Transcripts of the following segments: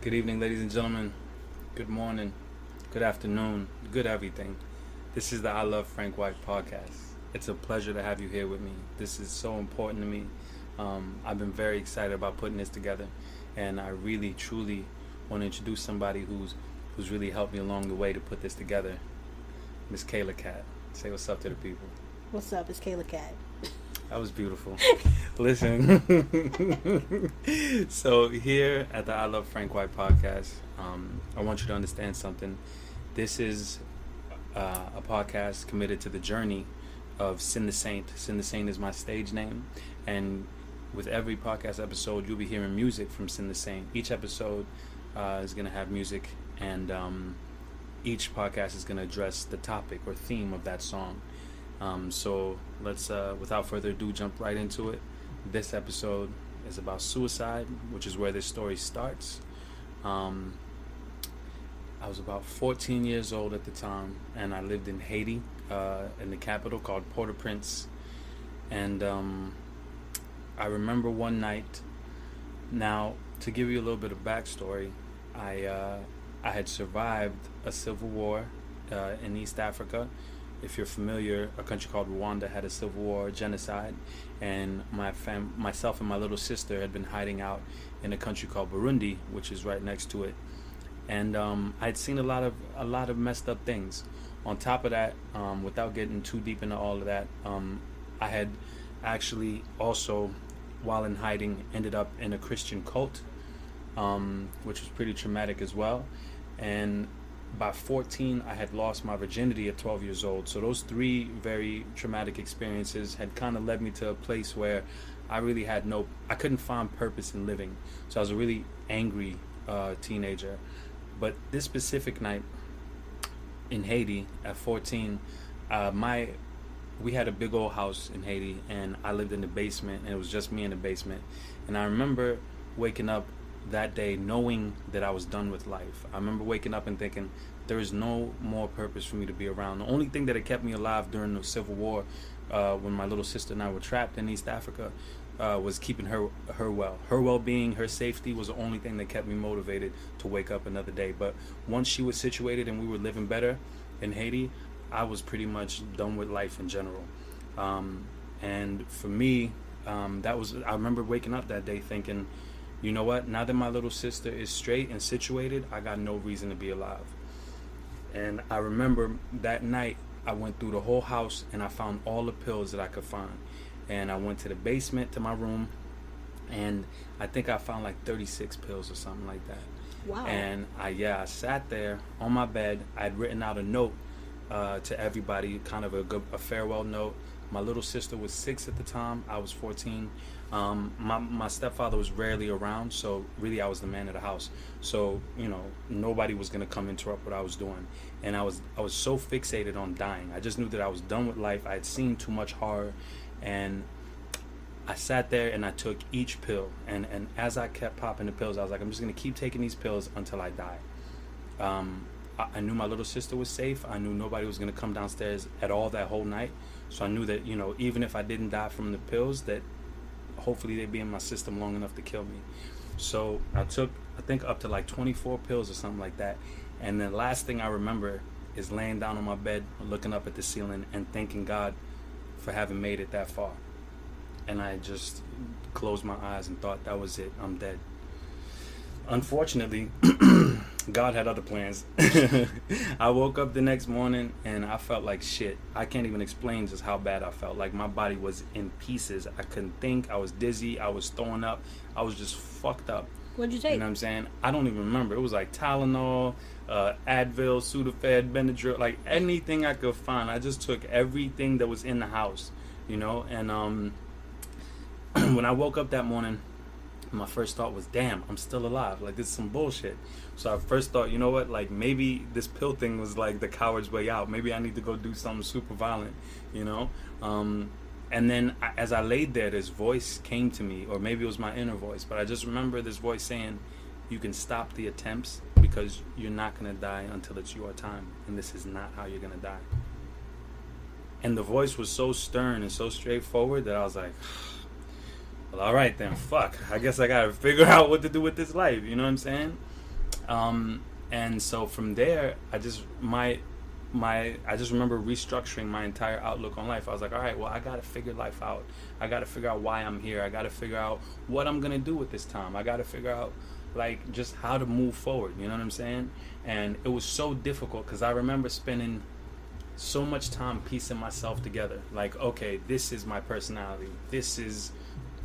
Good evening, ladies and gentlemen. Good morning, good afternoon, good everything. This is the I Love Frank White podcast. It's a pleasure to have you here with me. This is so important to me. I've been very excited about putting this together, and I really, truly want to introduce somebody who's really helped me along the way to put this together. Miss Kayla Cat. Say what's up to the people. What's up? It's Kayla Cat. That was beautiful. Listen, so here at the I Love Frank White podcast, I want you to understand something. This is a podcast committed to the journey of Sin the Saint. Sin the Saint is my stage name, and with every podcast episode, you'll be hearing music from Sin the Saint. Each episode is going to have music, and each podcast is going to address the topic or theme of that song. So let's, without further ado, jump right into it. This episode is about suicide, which is where this story starts. I was about 14 years old at the time, and I lived in Haiti, in the capital called Port-au-Prince. And I remember one night. Now, to give you a little bit of backstory, I had survived a civil war in East Africa. If you're familiar, a country called Rwanda had a civil war, genocide, and myself and my little sister had been hiding out in a country called Burundi, which is right next to it. And I'd seen a lot of messed up things. On top of that, without getting too deep into all of that, I had actually also, while in hiding, ended up in a Christian cult, which was pretty traumatic as well. And by 14, I had lost my virginity at 12 years old. So those three very traumatic experiences had kind of led me to a place where I really I couldn't find purpose in living. So I was a really angry teenager. But this specific night in Haiti at 14, we had a big old house in Haiti, and I lived in the basement, and it was just me in the basement. And I remember waking up that day knowing that I was done with life. I remember waking up and thinking there is no more purpose for me to be around. The only thing that had kept me alive during the Civil War, when my little sister and I were trapped in East Africa, was keeping her well. Her well-being, her safety was the only thing that kept me motivated to wake up another day. But once she was situated and we were living better in Haiti, I was pretty much done with life in general. And for me, I remember waking up that day thinking, you know what? Now that my little sister is straight and situated, I got no reason to be alive. And I remember that night, I went through the whole house and I found all the pills that I could find. And I went to the basement, to my room, and I think I found like 36 pills or something like that. Wow. And I sat there on my bed. I'd written out a note to everybody, kind of a farewell note. My little sister was 6 at the time. I was 14. My stepfather was rarely around, so really I was the man of the house. So, nobody was going to come interrupt what I was doing. And I was so fixated on dying. I just knew that I was done with life. I had seen too much horror. And I sat there and I took each pill. And as I kept popping the pills, I was like, I'm just going to keep taking these pills until I die. I knew my little sister was safe. I knew nobody was going to come downstairs at all that whole night. So I knew that, even if I didn't die from the pills, that hopefully they'd be in my system long enough to kill me. So I took, I think, up to like 24 pills or something like that. And the last thing I remember is laying down on my bed, looking up at the ceiling and thanking God for having made it that far. And I just closed my eyes and thought, that was it, I'm dead. Unfortunately, God had other plans. I woke up the next morning and I felt like shit. I can't even explain just how bad I felt. Like my body was in pieces. I couldn't think. I was dizzy. I was throwing up. I was just fucked up. What'd you take? You know what I'm saying? I don't even remember. It was like Tylenol, Advil, Sudafed, Benadryl, like anything I could find. I just took everything that was in the house, And when I woke up that morning, my first thought was, damn, I'm still alive. Like, this is some bullshit. So I first thought, you know what? Like, maybe this pill thing was like the coward's way out. Maybe I need to go do something super violent, And then as I laid there, this voice came to me, or maybe it was my inner voice, but I just remember this voice saying, you can stop the attempts because you're not going to die until it's your time. And this is not how you're going to die. And the voice was so stern and so straightforward that I was like, well, all right then, fuck. I guess I got to figure out what to do with this life. You know what I'm saying? And so from there, I just remember restructuring my entire outlook on life. I was like, all right, well, I got to figure life out. I got to figure out why I'm here. I got to figure out what I'm going to do with this time. I got to figure out, like, just how to move forward. You know what I'm saying? And it was so difficult because I remember spending so much time piecing myself together. Like, okay, this is my personality.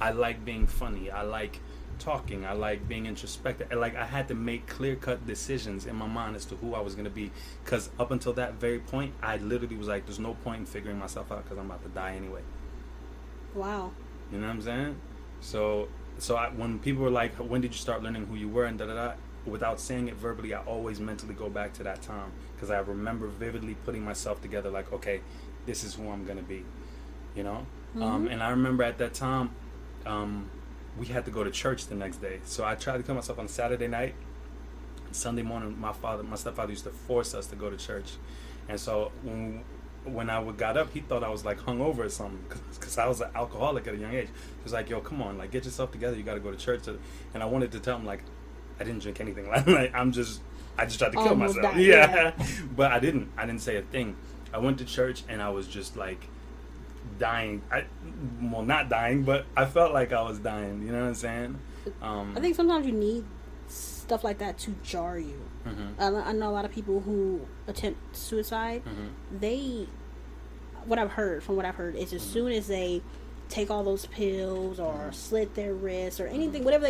I like being funny. I like talking. I like being introspective. Like, I had to make clear-cut decisions in my mind as to who I was going to be, because up until that very point, I literally was like, there's no point in figuring myself out because I'm about to die anyway. Wow. You know what I'm saying? So when people were like, when did you start learning who you were and da-da-da, without saying it verbally, I always mentally go back to that time, because I remember vividly putting myself together like, okay, this is who I'm going to be, you know? Mm-hmm. And I remember at that time, we had to go to church the next day. So I tried to kill myself on Saturday night. Sunday morning, my stepfather used to force us to go to church. And so when I got up, he thought I was like hungover or something, because I was an alcoholic at a young age. He was like, yo, come on, like, get yourself together. You got to go to church. And I wanted to tell him, like, I didn't drink anything. Like, I just tried to kill myself. Died, yeah. But I didn't say a thing. I went to church and I was just like dying. Not dying, but I felt like I was dying. You know what I'm saying? I think sometimes you need stuff like that to jar you. Mm-hmm. I know a lot of people who attempt suicide. Mm-hmm. What I've heard is as soon as they take all those pills or slit their wrists or anything, whatever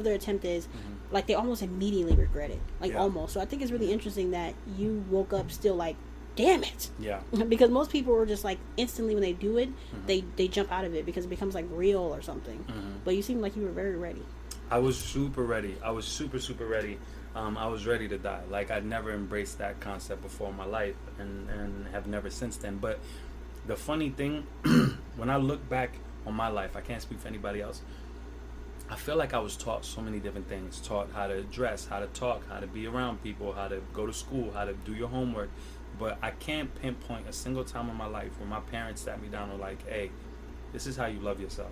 their attempt is, like, they almost immediately regret it. Like, almost. So I think it's really interesting that you woke up still like, damn it. Yeah. Because most people are just like, instantly when they do it, they jump out of it because it becomes like real or something. But you seem like you were very ready. I was super ready. I was super, super ready. I was ready to die. Like, I'd never embraced that concept before in my life, and have never since then. But the funny thing, when I look back on my life, I can't speak for anybody else, I feel like I was taught so many different things. Taught how to dress, how to talk, how to be around people, how to go to school, how to do your homework. But I can't pinpoint a single time in my life where my parents sat me down and were like, hey, this is how you love yourself.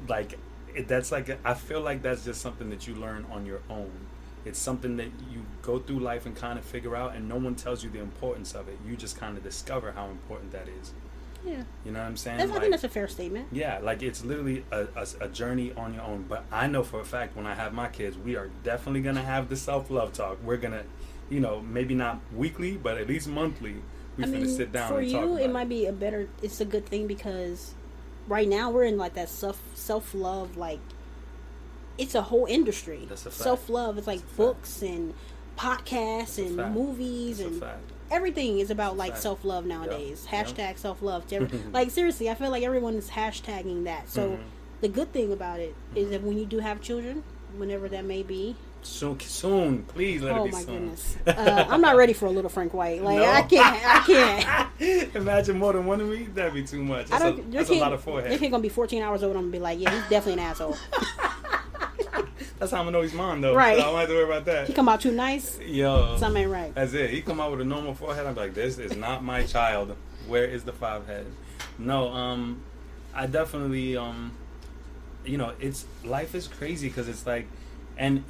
Like, that's like, I feel like that's just something that you learn on your own. It's something that you go through life and kind of figure out, and no one tells you the importance of it. You just kind of discover how important that is. Yeah. You know what I'm saying? I think that's a fair statement. Yeah, like, it's literally a journey on your own. But I know for a fact when I have my kids, we are definitely going to have the self-love talk. We're going to, you know, maybe not weekly, but at least monthly, we're going to sit down and talk about it. For you, it might be it's a good thing, because right now we're in like that self-love, like, it's a whole industry. That's a fact. Self-love, it's like books and podcasts and movies and everything is about like self-love nowadays. Hashtag self-love. Like, seriously, I feel like everyone is hashtagging that. So the good thing about it is that when you do have children, whenever that may be, soon, please let it be soon. Oh my goodness, I'm not ready for a little Frank White. Like, no. I can't. Imagine more than one of me. That'd be too much. That's a lot of forehead. Your kid gonna be 14 hours old. I'm gonna be like, yeah, he's definitely an asshole. That's how I'm gonna know he's mine, though. Right. So I don't have to worry about that. He come out too nice. Yo, something ain't right. That's it. He come out with a normal forehead. I'm like, this is not my child. Where is the 5 head? No, I definitely, you know, life is crazy, because it's like, and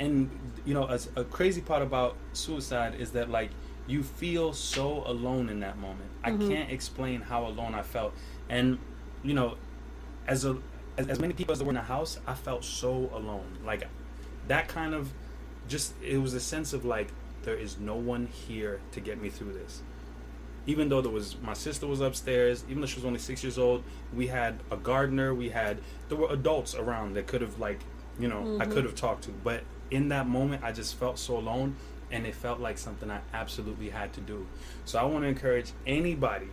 you know, a crazy part about suicide is that, like, you feel so alone in that moment. I can't explain how alone I felt, and you know, as many people as there were in the house, I felt so alone. Like, that kind of it was a sense of like, there is no one here to get me through this. Even though my sister was upstairs, even though she was only 6 years old, we had a gardener, there were adults around that could have, like, you know, I could have talked to. But in that moment, I just felt so alone, and it felt like something I absolutely had to do. So I want to encourage anybody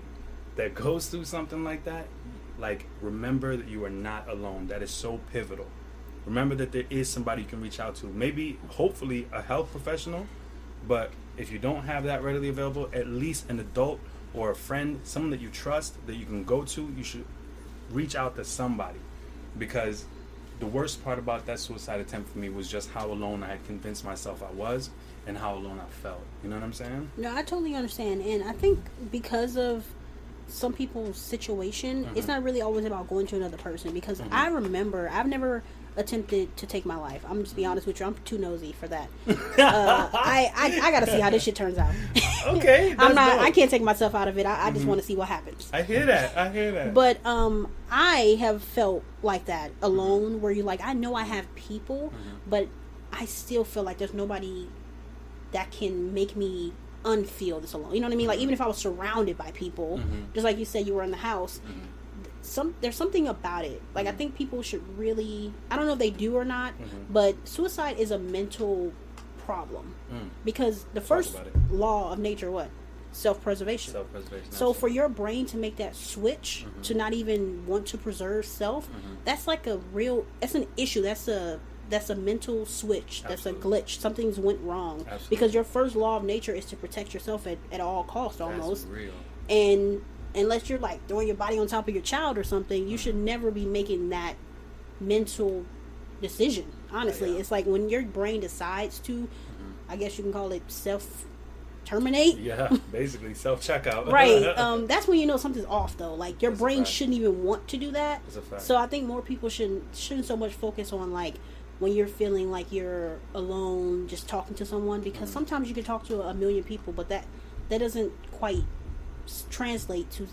that goes through something like that, like, remember that you are not alone. That is so pivotal. Remember that there is somebody you can reach out to. Maybe, hopefully, a health professional. But if you don't have that readily available, at least an adult or a friend, someone that you trust, that you can go to, you should reach out to somebody. Because the worst part about that suicide attempt for me was just how alone I had convinced myself I was, and how alone I felt. You know what I'm saying? No, I totally understand. And I think because of some people's situation, it's not really always about going to another person, because I remember attempted to take my life. I'm just be honest with you. I'm too nosy for that. I gotta see how this shit turns out. Okay, I'm not. Dope. I can't take myself out of it. I just want to see what happens. I hear that. But I have felt like that alone, where you like, I know I have people, but I still feel like there's nobody that can make me unfeel this alone. You know what I mean? Like, even if I was surrounded by people, just like you said, you were in the house. There's something about it. Like, I think people should really, I don't know if they do or not, but suicide is a mental problem. Because the first law of nature, what? Self-preservation. So for your brain to make that switch to not even want to preserve self, that's like that's an issue. That's a mental switch. That's a glitch. Something's went wrong. Because your first law of nature is to protect yourself at all costs, almost. That's real. And unless you're like throwing your body on top of your child or something, you should never be making that mental decision. Honestly, it's like when your brain decides to, I guess you can call it self-terminate. Yeah, basically self-checkout. Right. That's when you know something's off, though. Like, your brain shouldn't even want to do that. That's a fact. So I think more people shouldn't so much focus on, like, when you're feeling like you're alone, just talking to someone, because sometimes you can talk to a million people, but that doesn't quite translate to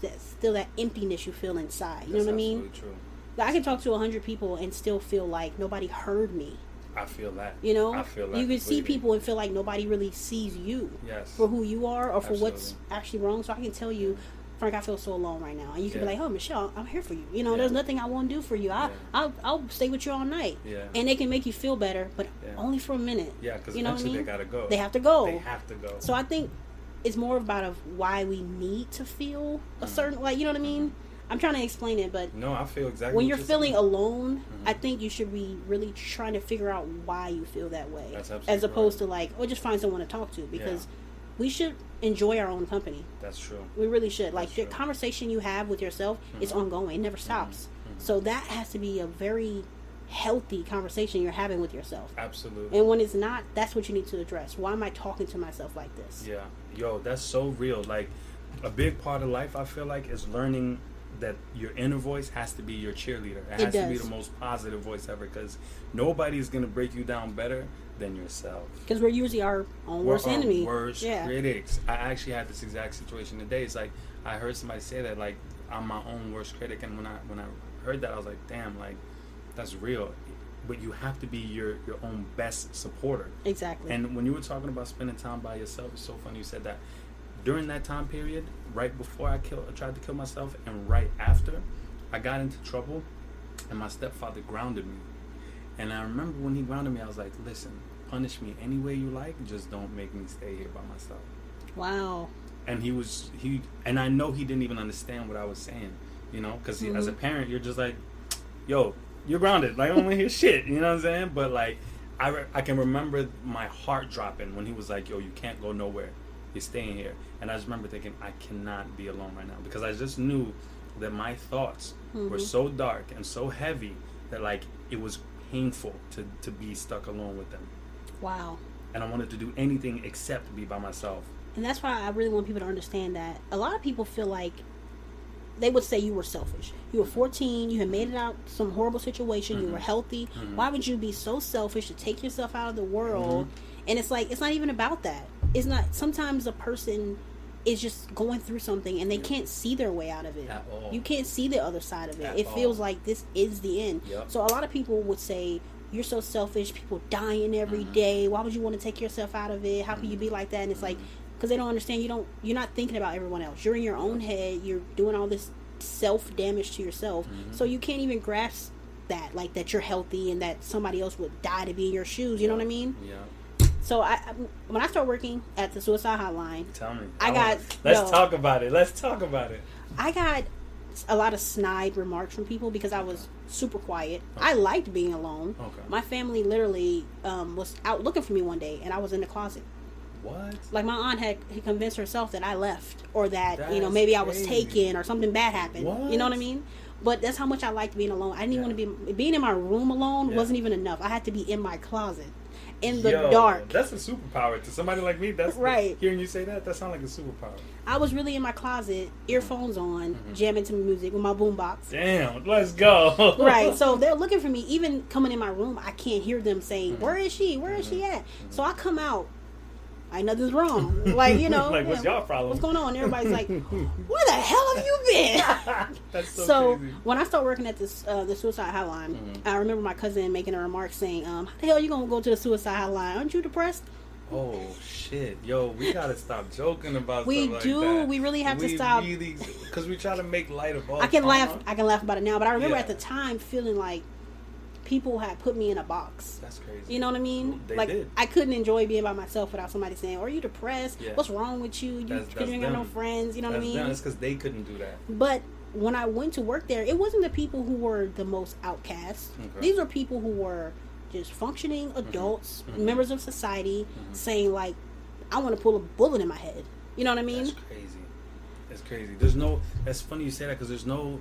that emptiness you feel inside. You know what I mean? True. I can talk to 100 people and still feel like nobody heard me. I feel that. You know? I feel that. You can see people and feel like nobody really sees you for who you are or for what's actually wrong. So I can tell you, Frank, I feel so alone right now. And you can be like, oh, Michelle, I'm here for you. You know, there's nothing I won't do for you. I'll stay with you all night. Yeah. And they can make you feel better, but only for a minute. Yeah, because eventually they gotta go. They have to go. They have to go. So I think it's more about why we need to feel a certain, like, you know what I mean? I'm trying to explain it, but no, I feel exactly when you're feeling alone, I think you should be really trying to figure out why you feel that way. That's absolutely as opposed to like, just find someone to talk to, because we should enjoy our own company. That's true. We really should. Like, the conversation you have with yourself is ongoing. It never stops. So that has to be a very healthy conversation you're having with yourself. Absolutely. And when it's not, that's what you need to address. Why am I talking to myself like this? Yeah. Yo, that's so real. Like, a big part of life, I feel like, is learning that your inner voice has to be your cheerleader. It has to be the most positive voice ever, because nobody's going to break you down better than yourself. Because we're usually our own worst enemy. Worst critics. I actually had this exact situation today. It's like, I heard somebody say that, like, I'm my own worst critic, and when I heard that, I was like, damn, like, that's real. But you have to be your own best supporter. Exactly. And when you were talking about spending time by yourself, it's so funny you said that. During that time period, right before I tried to kill myself, and right after, I got into trouble, and my stepfather grounded me. And I remember when he grounded me, I was like, listen, punish me any way you like, just don't make me stay here by myself. Wow. And and I know he didn't even understand what I was saying, you know, because as a parent, you're just like, yo, you're grounded. Like, I don't want to hear shit, you know what I'm saying? But, like, I can remember my heart dropping when he was like, yo, you can't go nowhere. You're staying here. And I just remember thinking, I cannot be alone right now, because I just knew that my thoughts were so dark and so heavy that, like, it was painful to be stuck alone with them. Wow. And I wanted to do anything except be by myself. And that's why I really want people to understand that a lot of people feel like they would say you were selfish. You were 14, you had made it out some horrible situation, you were healthy. Why would you be so selfish to take yourself out of the world? And it's like, it's not even about that. It's not. Sometimes a person is just going through something and they can't see their way out of it. At all. You can't see the other side of it. It feels like this is the end. Yep. So a lot of people would say, you're so selfish, people dying every day. Why would you want to take yourself out of it? How can you be like that? And it's like, because they don't understand, you're not thinking about everyone else. You're in your own head. You're doing all this self-damage to yourself. So you can't even grasp that, like, that you're healthy and that somebody else would die to be in your shoes. You know what I mean? Yeah. So when I started working at the suicide hotline, tell me. Let's talk about it. I got a lot of snide remarks from people because I was super quiet. I liked being alone. Okay. My family literally was out looking for me one day, and I was in the closet. What? Like, my aunt had convinced herself that I left, or that maybe I was taken, or something bad happened. What? You know what I mean? But that's how much I liked being alone. I didn't even want to be in my room alone. Wasn't even enough. I had to be in my closet. in the dark. That's a superpower to somebody like me. That's right. Hearing you say that sounds like a superpower. I was really in my closet, earphones on, jamming to music with my boombox. Damn, let's go. Right, so they're looking for me. Even coming in my room, I can't hear them saying, "Where is she? Where is she at?" So I come out. Nothing's wrong. Like, you know. Like, what's y'all problem? What's going on? Everybody's like, where the hell have you been? That's so crazy. When I started working at this the suicide hotline, I remember my cousin making a remark saying, how the hell are you going to go to the suicide hotline? Aren't you depressed? Oh, shit. Yo, we got to stop joking about we stuff like do. that. We really have to stop. Because we try to make light of all I can laugh about it now, but I remember at the time feeling like people had put me in a box. That's crazy. You know what I mean? They like did. I couldn't enjoy being by myself without somebody saying, "Are you depressed? Yeah. What's wrong with you? Because you ain't got no friends." You know what I mean? That's because they couldn't do that. But when I went to work there, it wasn't the people who were the most outcast. Okay. These were people who were just functioning adults, members of society, saying like, "I want to pull a bullet in my head." You know what I mean? That's crazy. That's crazy. That's funny you say that because there's no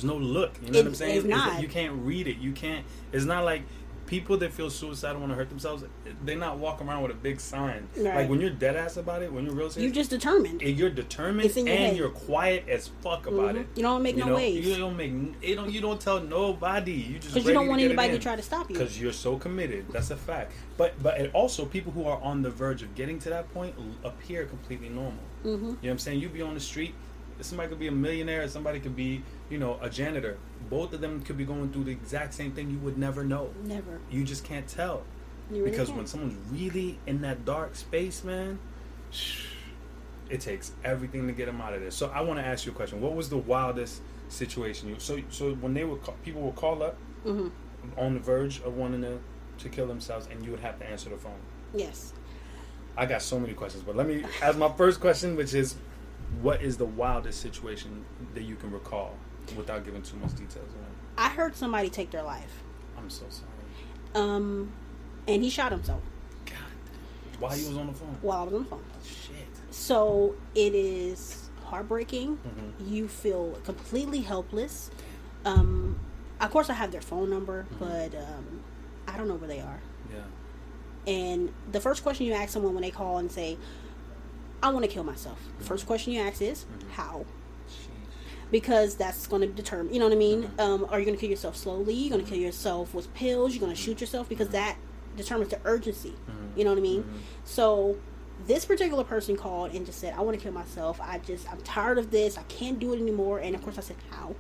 look. You know what I'm saying? It's not. You can't read it. You can't. It's not like people that feel suicidal want to hurt themselves. They're not walking around with a big sign. Right. Like when you're dead ass about it, when you're real serious, you're just determined. You're determined, it's in your head. You're quiet as fuck about it. You don't make no waves. You don't tell nobody. You just because you don't want anybody to try to stop you. Because you're so committed. That's a fact. But it also people who are on the verge of getting to that point appear completely normal. You know what I'm saying? You be on the street. Somebody could be a millionaire. Somebody could be, a janitor. Both of them could be going through the exact same thing. You would never know. Never. You just can't tell. You really because can't. when someone's really in that dark space, man, it takes everything to get them out of there. So I want to ask you a question. What was the wildest situation? So when people would call up on the verge of wanting to kill themselves, and you would have to answer the phone. Yes. I got so many questions, but let me ask my first question, which is, what is the wildest situation that you can recall without giving too much details on it? I heard somebody take their life. I'm so sorry. And he shot himself. God. While he was on the phone? While I was on the phone. Shit. So it is heartbreaking. You feel completely helpless. Of course I have their phone number, but I don't know where they are. Yeah. And the first question you ask someone when they call and say, "I want to kill myself," the first question you ask is, how? Because that's going to determine, you know what I mean? Are you going to kill yourself slowly? You're going to kill yourself with pills? You're going to shoot yourself? Because that determines the urgency. You know what I mean? So this particular person called and just said, "I want to kill myself. I'm tired of this. I can't do it anymore." And of course I said, "How?"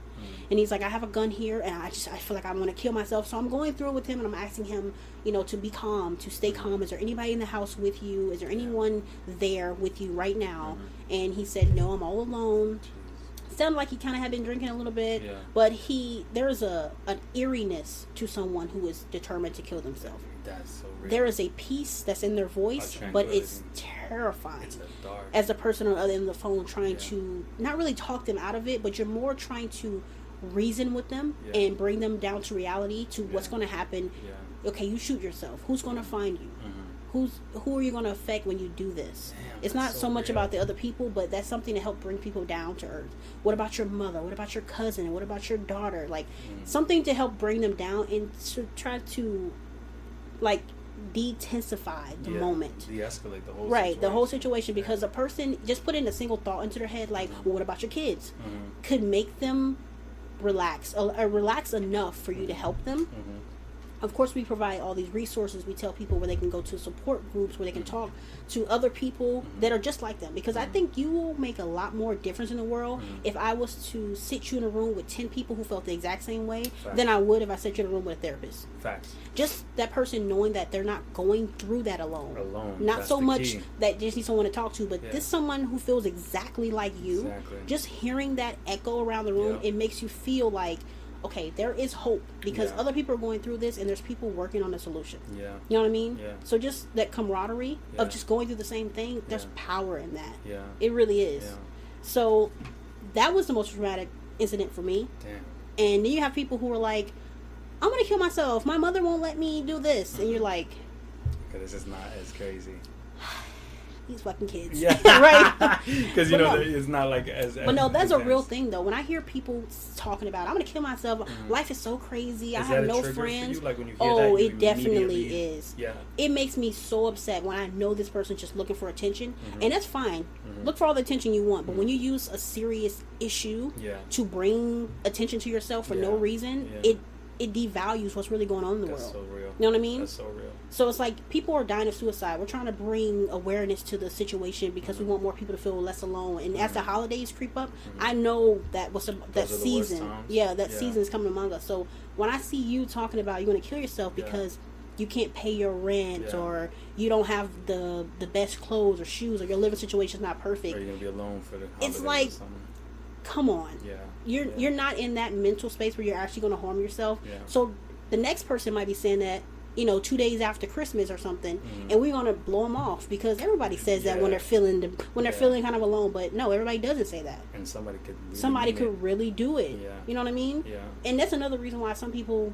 And he's like, "I have a gun here, and I feel like I want to kill myself." So I'm going through it with him, and I'm asking him, to be calm, to stay calm. Is there anybody in the house with you? Is there anyone there with you right now? And he said, "No, I'm all alone." Sounded like he kind of had been drinking a little bit, but there's an eeriness to someone who is determined to kill themselves. That's so real. There is a peace that's in their voice, but it's terrifying. It's dark. As the person on the other end of the phone trying to not really talk them out of it, but you're more trying to reason with them and bring them down to reality, to what's going to happen. Okay, you shoot yourself. Who's going to find you? Who are you going to affect when you do this? Damn, it's not so much about the other people, but that's something to help bring people down to earth. What about your mother? What about your cousin? What about your daughter? Like something to help bring them down and to try to like de-intensify the moment. De-escalate the whole situation. The whole situation, because a person just putting a single thought into their head like, well, what about your kids? Could make them relax enough for you to help them. Of course, we provide all these resources. We tell people where they can go to support groups, where they can talk to other people that are just like them. Because I think you will make a lot more difference in the world if I was to sit you in a room with 10 people who felt the exact same way than I would if I set you in a room with a therapist. Facts. Just that person knowing that they're not going through that alone. Not so much that they just need someone to talk to, but this someone who feels exactly like you. Exactly. Just hearing that echo around the room, it makes you feel like, okay, there is hope, because other people are going through this and there's people working on a solution. You know what I mean? So just that camaraderie of just going through the same thing, there's power in that. It really is. So that was the most traumatic incident for me. And then you have people who are like, "I'm going to kill myself. My mother won't let me do this." And you're like, this is not as crazy. these fucking kids. Yeah. Right? Because, it's not like as... But no, that's a real thing, though. When I hear people talking about, I'm going to kill myself, life is so crazy, I have no friends. For you? Like when you hear that, it definitely is. Yeah. It makes me so upset when I know this person's just looking for attention. And that's fine. Look for all the attention you want. But when you use a serious issue to bring attention to yourself for no reason, it devalues what's really going on in the world. That's so real. You know what I mean? That's so real. So it's like people are dying of suicide. We're trying to bring awareness to the situation because we want more people to feel less alone. And as the holidays creep up, I know that that season, season is coming among us. So when I see you talking about you're going to kill yourself because you can't pay your rent or you don't have the best clothes or shoes or your living situation is not perfect, or you're going to be alone for the holidays. It's like, come on. You're not in that mental space where you're actually going to harm yourself. So the next person might be saying that 2 days after Christmas or something, and we're gonna blow them off because everybody says that when they're feeling kind of alone. But no, everybody doesn't say that. And somebody could really do it. Yeah. You know what I mean? Yeah. And that's another reason why some people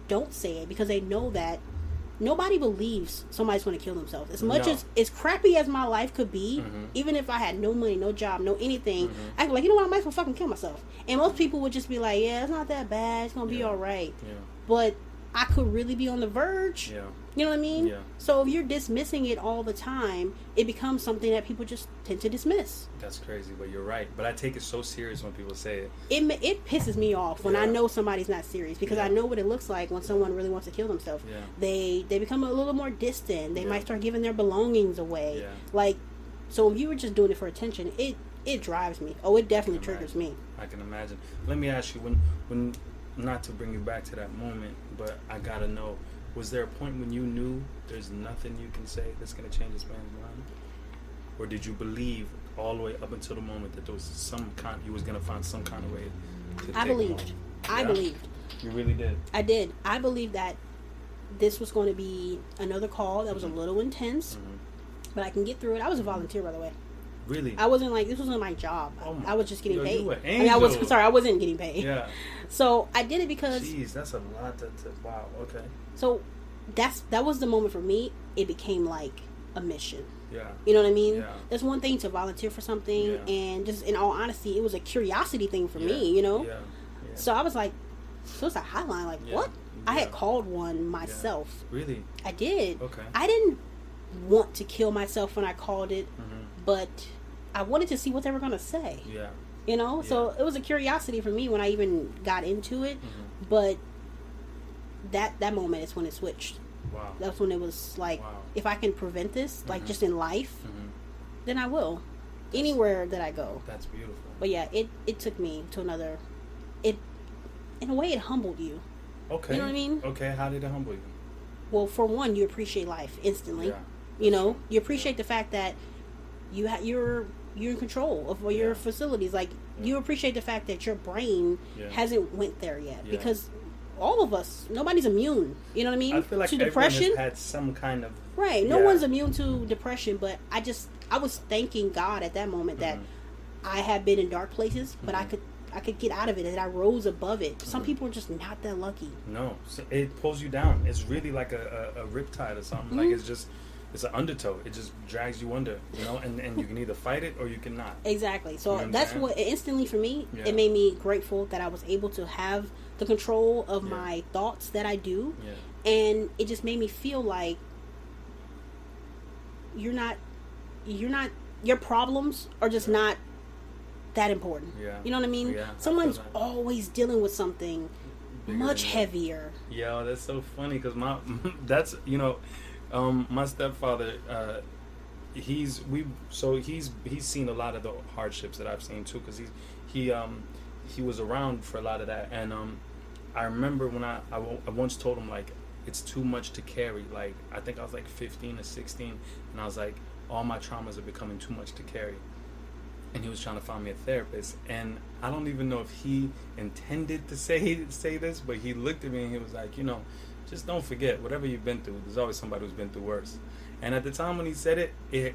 don't say it, because they know that nobody believes somebody's going to kill themselves. As crappy as my life could be, even if I had no money, no job, no anything, I'd be like, I might as well fucking kill myself. And most people would just be like, yeah, it's not that bad. It's going to be all right. Yeah. But I could really be on the verge. Yeah. You know what I mean? Yeah. So if you're dismissing it all the time, it becomes something that people just tend to dismiss. That's crazy, but you're right. But I take it so serious when people say it. It pisses me off when I know somebody's not serious, because I know what it looks like when someone really wants to kill themselves. Yeah. They become a little more distant. They might start giving their belongings away. Yeah. Like, so if you were just doing it for attention, it drives me. Oh, it definitely triggers me. I can imagine. Let me ask you, when not to bring you back to that moment, but I gotta know, was there a point when you knew there's nothing you can say that's gonna change this man's mind? Or did you believe all the way up until the moment that there was you was gonna find some kind of way to I believed. I believed. You really did? I did. I believed that this was going to be another call that was a little intense, but I can get through it. I was a volunteer, by the way. Really? I wasn't this wasn't my job. I was just getting paid. You were angel. I wasn't getting paid. Yeah. So I did it because... Jeez, that's a lot wow, okay. So that was the moment for me. It became like a mission. Yeah. You know what I mean? Yeah. There's one thing to volunteer for something, and just in all honesty, it was a curiosity thing for me, Yeah. Yeah. So I was like, so it's a hotline, what? I had called one myself. Yeah. Really? I did. Okay. I didn't want to kill myself when I called it, but I wanted to see what they were going to say. Yeah. So it was a curiosity for me when I even got into it, but that moment is when it switched. Wow. That's when it was like, if I can prevent this, like just in life, then I will. Anywhere that I go. That's beautiful. But yeah, it took me to another, in a way it humbled you. Okay. You know what I mean? Okay, how did it humble you? Well, for one, you appreciate life instantly. Yeah. You appreciate the fact that you're in control of your facilities. Like, you appreciate the fact that your brain hasn't went there yet, because all of us, nobody's immune. You know what I mean? I feel like to depression. Everyone has had some kind of no one's immune to depression. But I was thanking God at that moment that I had been in dark places, but I could get out of it, and I rose above it. Some people are just not that lucky. No, it pulls you down. It's really like a riptide or something. Like it's an undertow. It just drags you under, and you can either fight it or you cannot. Exactly. So that's what instantly for me, it made me grateful that I was able to have the control of my thoughts that I do. Yeah. And it just made me feel like your problems are just not that important. Yeah. You know what I mean? Yeah, someone's always dealing with something much heavier. Yeah, that's so funny because my stepfather, he's seen a lot of the hardships that I've seen too, because he was around for a lot of that, and I remember when I once told him, like, it's too much to carry. Like, I think I was like 15 or 16, and I was like, all my traumas are becoming too much to carry. And he was trying to find me a therapist, and I don't even know if he intended to say this, but he looked at me and he was like, just don't forget, whatever you've been through, there's always somebody who's been through worse. And at the time when he said it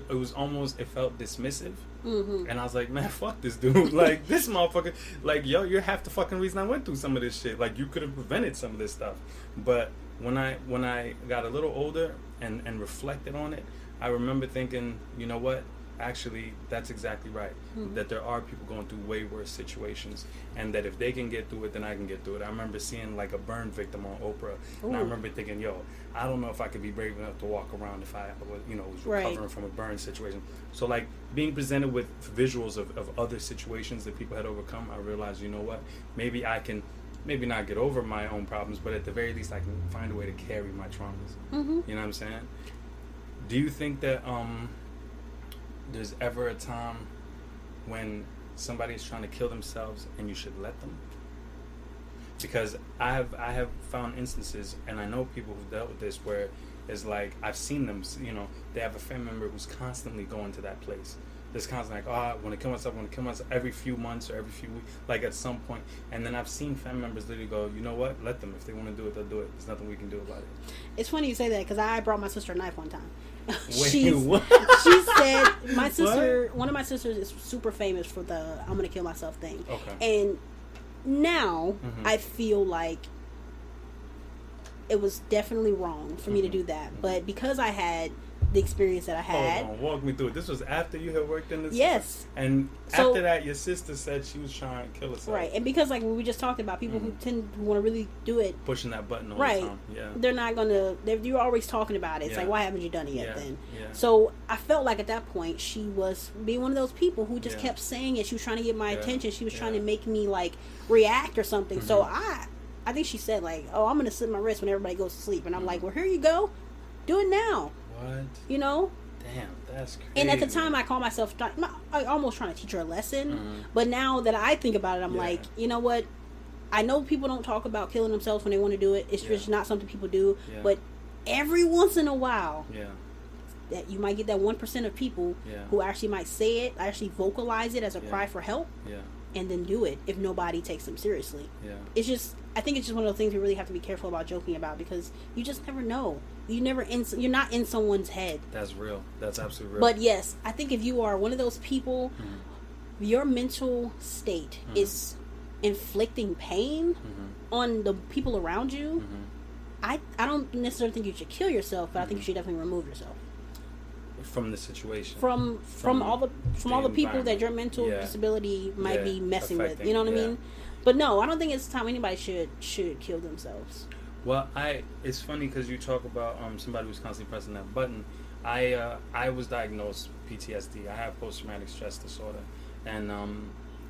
was almost, it felt dismissive. And I was like, man, fuck this dude. Like, this motherfucker, like, yo, you're half the fucking reason I went through some of this shit. Like, you could have prevented some of this stuff. But when I got a little older and reflected on it, I remember thinking, you know what? Actually, that's exactly right. That there are people going through way worse situations, and that if they can get through it, then I can get through it. I remember seeing like a burn victim on Oprah, and I remember thinking, yo, I don't know if I could be brave enough to walk around if I was, was recovering from a burn situation. So like being presented with visuals of other situations that people had overcome, I realized, you know what? Maybe I can, maybe not get over my own problems, but at the very least, I can find a way to carry my traumas. You know what I'm saying? Do you think that there's ever a time when somebody's trying to kill themselves and you should let them? Because I have found instances, and I know people who've dealt with this, where it's like I've seen them, they have a family member who's constantly going to that place. There's constantly like, I want to kill myself, every few months or every few weeks, like at some point. And then I've seen family members literally go, you know what, let them. If they want to do it, they'll do it. There's nothing we can do about it. It's funny you say that, because I brought my sister a knife one time. Wait, what? She said, one of my sisters is super famous for the I'm going to kill myself thing. Okay. And now I feel like it was definitely wrong for me to do that. But because I had the experience that I had. Hold on, walk me through it. This was after you had worked in this? Yes. And after that, your sister said she was trying to kill herself. Right. And because, like, we just talked about, people who tend to want to really do it. Pushing that button all the time. Yeah. They're not going to, you're always talking about it. It's like, why haven't you done it yet then? Yeah. So I felt like at that point, she was being one of those people who just kept saying it. She was trying to get my attention. She was trying to make me, like, react or something. So I think she said, like, oh, I'm going to slit my wrist when everybody goes to sleep. And I'm like, well, here you go. Do it now. What? You know? Damn, that's crazy. And at the time, I called myself, I almost trying to teach her a lesson. But now that I think about it, I'm like, you know what? I know people don't talk about killing themselves when they want to do it. It's just not something people do. But every once in a while, that you might get that 1% of people who actually might say it, actually vocalize it as a cry for help, and then do it if nobody takes them seriously. It's just, I think it's just one of those things we really have to be careful about joking about, because you just never know. You're not in someone's head. That's real. That's absolutely real. But yes, I think if you are one of those people, your mental state is inflicting pain on the people around you. I don't necessarily think you should kill yourself, but I think you should definitely remove yourself from the situation, from all the people that your mental disability might be messing with. You know what I mean? But no, I don't think it's time anybody should kill themselves. Well, it's funny because you talk about somebody who's constantly pressing that button. I was diagnosed PTSD. I have post-traumatic stress disorder, and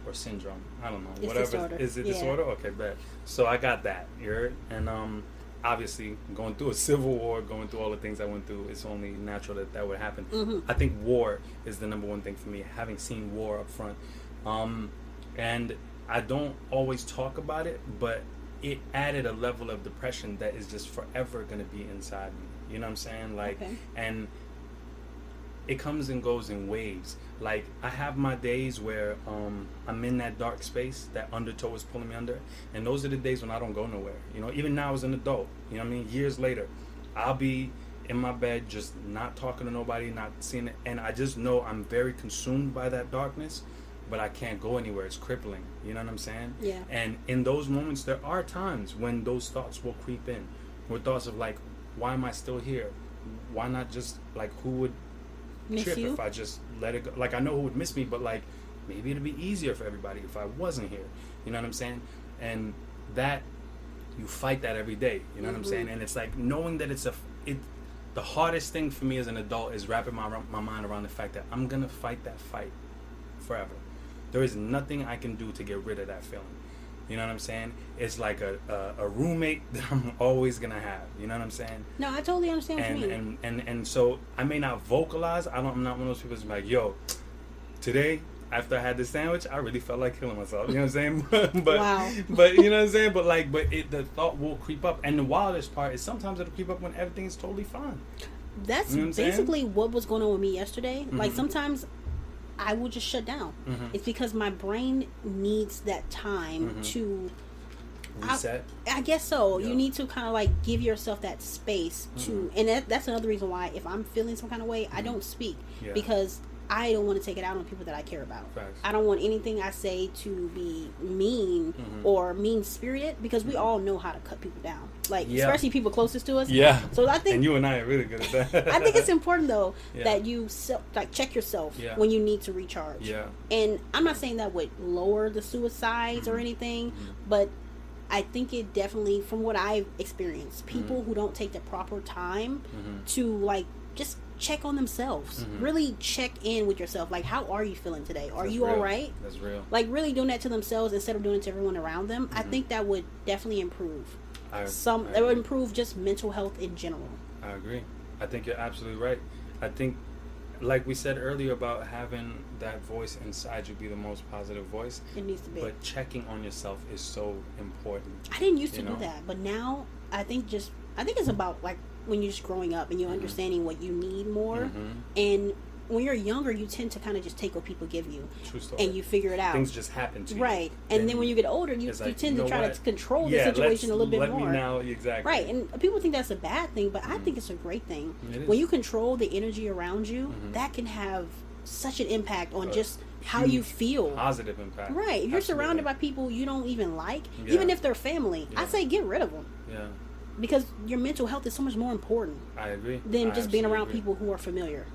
or syndrome. I don't know. It's whatever. Disorder. Is it disorder? Okay, bet. So I got that. You heard? And obviously going through a civil war, going through all the things I went through, it's only natural that would happen. I think war is the number one thing for me. Having seen war up front, and I don't always talk about it, but it added a level of depression that is just forever going to be inside me. You know what I'm saying? Like, and it comes and goes in waves. Like, I have my days where I'm in that dark space, that undertow is pulling me under, and those are the days when I don't go nowhere. You know, even now as an adult, you know what I mean? Years later, I'll be in my bed just not talking to nobody, not seeing it, and I just know I'm very consumed by that darkness, but I can't go anywhere. It's crippling. You know what I'm saying? Yeah. And in those moments, there are times when those thoughts will creep in, with thoughts of like, why am I still here? Why not just, like, who would miss trip you? If I just let it go? Like, I know who would miss me, but like, maybe it'd be easier for everybody if I wasn't here. You know what I'm saying? And that, you fight that every day. You know what I'm saying? And it's like knowing that the hardest thing for me as an adult is wrapping my mind around the fact that I'm gonna fight that fight forever. There is nothing I can do to get rid of that feeling. You know what I'm saying? It's like a roommate that I'm always gonna have. You know what I'm saying? No, I totally understand what you mean. And so I may not vocalize. I'm not one of those people who's like, yo, today after I had this sandwich, I really felt like killing myself. You know what I'm saying? but wow. But you know what I'm saying? But the thought will creep up. And the wildest part is sometimes it'll creep up when everything is totally fine. That's basically what was going on with me yesterday. Like, sometimes I will just shut down. It's because my brain needs that time to reset. I guess so. You need to kind of like give yourself that space to, and that's another reason why if I'm feeling some kind of way, I don't speak, because I don't want to take it out on people that I care about. Facts. I don't want anything I say to be mean or mean-spirited, because we all know how to cut people down. Like, especially people closest to us. Yeah. So I think... And you and I are really good at that. I think it's important, though, that you check yourself when you need to recharge. Yeah. And I'm not saying that would lower the suicides or anything, but I think it definitely, from what I've experienced, people who don't take the proper time to, like, just check on themselves. Really check in with yourself. Like, how are you feeling today? Are you all right? That's real. Like, really doing that to themselves instead of doing it to everyone around them. I think that would definitely improve. That would improve just mental health in general. I agree. I think you're absolutely right. I think, like we said earlier about having that voice inside you be the most positive voice. It needs to be. But checking on yourself is so important. I didn't used to do that, but now I think it's about, like, when you're just growing up and you're understanding what you need more. And when you're younger, you tend to kind of just take what people give you. True story. And you figure it out. Things just happen to you. Right. And then when you get older, you tend to try to control the situation a little bit more. Let me now, exactly. Right. And people think that's a bad thing, but I think it's a great thing. When you control the energy around you, that can have such an impact on just how you feel. Positive impact. Right. If you're surrounded by people you don't even like, even if they're family, I say get rid of them. Yeah. Because your mental health is so much more important. I agree. Than just being around people who are familiar.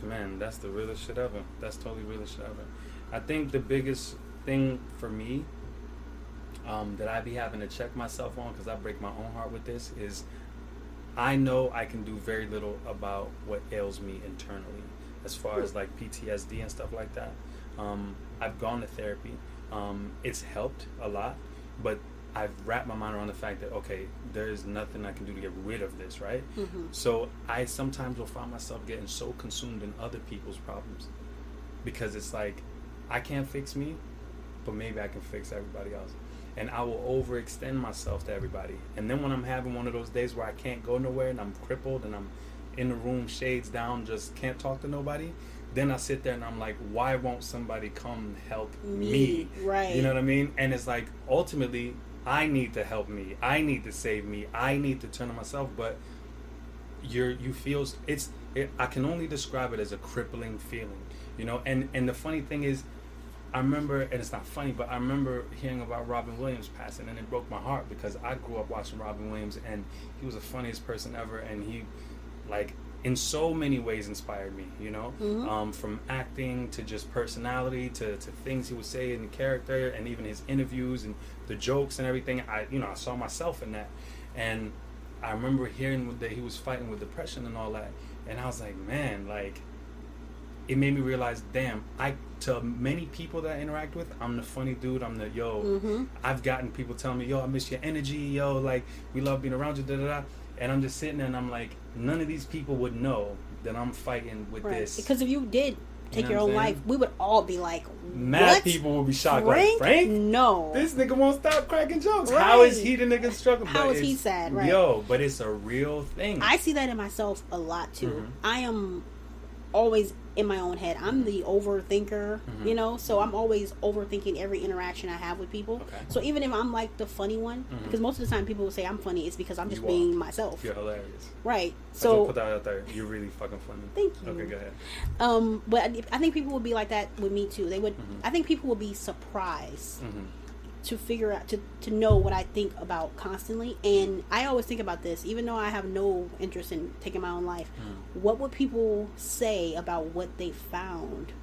Man, that's the realest shit ever. That's totally realest shit ever. I think the biggest thing for me that I be having to check myself on, because I break my own heart with this, is I know I can do very little about what ails me internally, as far as like PTSD and stuff like that. I've gone to therapy. It's helped a lot, but I've wrapped my mind around the fact that, okay, there is nothing I can do to get rid of this, right? So I sometimes will find myself getting so consumed in other people's problems, because it's like, I can't fix me, but maybe I can fix everybody else. And I will overextend myself to everybody. And then when I'm having one of those days where I can't go nowhere and I'm crippled and I'm in the room, shades down, just can't talk to nobody, then I sit there and I'm like, why won't somebody come help me? Right. You know what I mean? And it's like, ultimately, I need to help me. I need to save me. I need to turn on myself. But you feel I can only describe it as a crippling feeling, you know. And the funny thing is, I remember, and it's not funny, but I remember hearing about Robin Williams passing, and it broke my heart, because I grew up watching Robin Williams, and he was the funniest person ever, and he, like, in so many ways inspired me, you know, from acting to just personality to things he would say in the character, and even his interviews and the jokes and everything. I saw myself in that. And I remember hearing that he was fighting with depression and all that. And I was like, man, like, it made me realize, damn, to many people that I interact with, I'm the funny dude. I'm the, I've gotten people telling me, yo, I miss your energy. Yo, like, we love being around you, da-da-da. And I'm just sitting there and I'm like, none of these people would know that I'm fighting with this. Because if you did take your own life, we would all be like, mad people would be shocked. Like, Frank? No. This nigga won't stop cracking jokes. Right. How is he the nigga struggling? How is he sad? Right. Yo, but it's a real thing. I see that in myself a lot too. I am always in my own head. I'm the overthinker, you know, so I'm always overthinking every interaction I have with people. So even if I'm like the funny one, because most of the time people will say I'm funny, it's because I'm just being myself. You're hilarious. Right. So put that out there. You're really fucking funny. Thank you. Okay, go ahead. But I think people would be like that with me too. They would. I think people would be surprised to figure out to know what I think about constantly. And I always think about this, even though I have no interest in taking my own life. What would people say about what they found